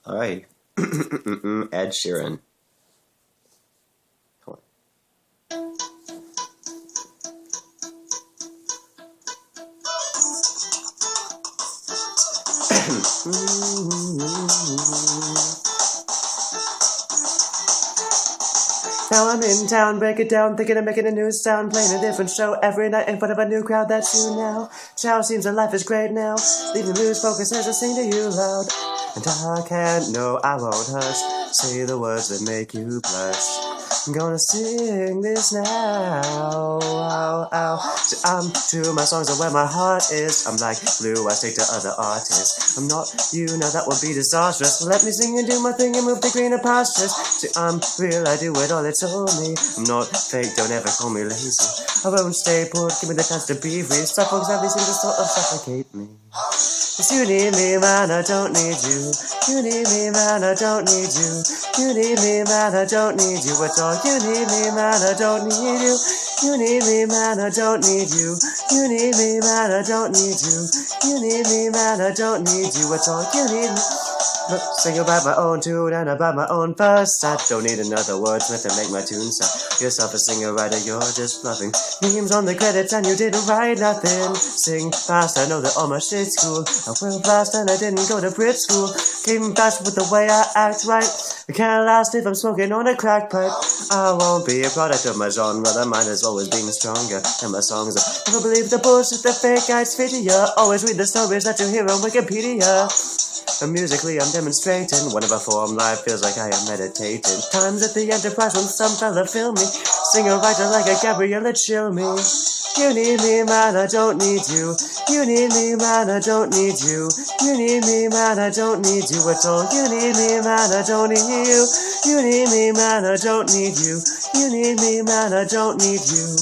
Hi. Ed Sheeran. Come on. Now I'm in town, break it down, thinking of making a new sound, playing a different show every night in front of a new crowd. That's you now. Chow seems that life is great now. Leave me lose focus as I sing to you loud. And I can't, no, I won't hush. Say the words that make you blush. I'm gonna sing this now. Ow, ow. I'm true, my songs are where my heart is. I'm like blue, I stick to other artists. I'm not you, now that would be disastrous. Let me sing and do my thing and move to greener pastures. See, I'm real, I do it all, it's all me. I'm not fake, don't ever call me lazy. I won't stay put, give me the chance to be free. Stuff folks have seem to sort of suffocate me. Cause you need me, man, I don't need you. You need me, man, I don't need you. You need me, man, I don't need you at all. You need me, man, I don't need you. You need me, man, I don't need you. You need me, man, I don't need you. You need me, man, I don't need you at all. You need me. Look, sing about my own tune and about my own verse. I don't need another wordsmith to make my tune sound. Yourself a singer-writer, you're just bluffing. Names on the credits and you didn't write nothing. Sing fast, I know that all my shit's cool. I will blast and I didn't go to Brit school. Came fast with the way I act right. I can't last if I'm smoking on a crack pipe. I won't be a product of my genre. The mind is always being stronger than my songs. I never believe the bullshit the fake guys fit you. Always read the stories that you hear on Wikipedia. And musically I'm demonstrating. Whenever I perform live feels like I am meditating. Times at the Enterprise when some fella film me. Singer-writer like a Gabriella chill me. You need me, man, I don't need you. You need me, man, I don't need you. You need me, man, I don't need you at all. You need me, man, I don't need you. You need me, man, I don't need you. You need me, man, I don't need you.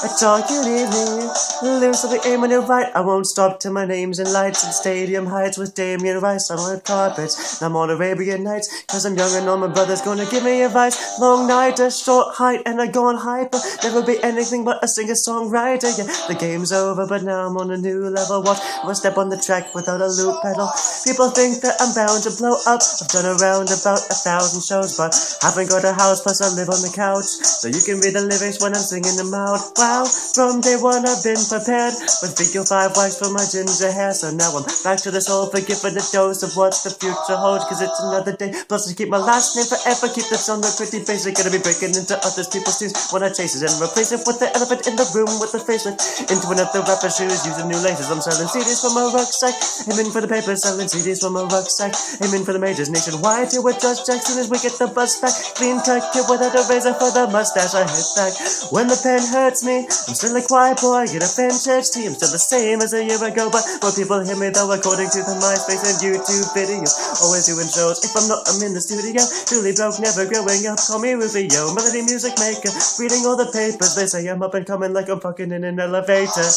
At all, you need me. Lyrics will be aiming it right. I won't stop till my name's in lights and stadium heights with Damien Rice. I'm on carpets, and I'm on Arabian Nights. Cause I'm young and all my brother's gonna give me advice. Long night, a short height, and I go on hyper. Never be anything but a singer-songwriter. Yeah, the game's over, but now I'm on a new level. Watch, I'm a step on the track without a loop pedal. People think that I'm bound to blow up. I've done around about 1,000 shows, but haven't got a house, plus I live on the couch. So you can read the lyrics when I'm singing them out. Wow, from day one I've been prepared with Vigil 5 wipes for my ginger hair. So now I'm back to this whole forgiven a dose of what the future holds. Cause it's another day, plus to keep my last name forever. Keep the genre pretty basic, gonna be breaking into other people's tunes when I chase it and replace it with the elephant in the room with the facelift. Into another rapper's shoes, using new laces. I'm selling CDs from my rucksack, aiming for the paper, selling CDs from my rucksack, aiming for the majors nationwide to adjust Jackson as we get the bus back. Clean cut kid without a razor for the mustache. I hit back when the pen hurts me. I'm still a quiet boy, get a fan church tea. I'm still the same as a year ago, but more people hear me though according to the MySpace and YouTube videos. Always doing shows, if I'm not, I'm in the studio. Truly broke, never growing up, call me Rufio. Melody music maker, reading all the papers. They say I'm up and coming like I'm fucking in an elevator.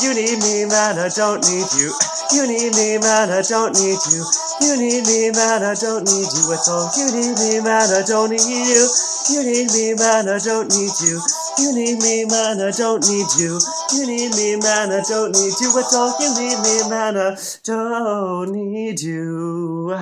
You need me, man, I don't need you. You need me, man, I don't need you. You need me, man, I don't need you at all. You need me, man, I don't need you. You need me, man, I don't need you. You need me, man, I don't need you. You need me, man, I don't need you at all. You need me, man, I don't need you.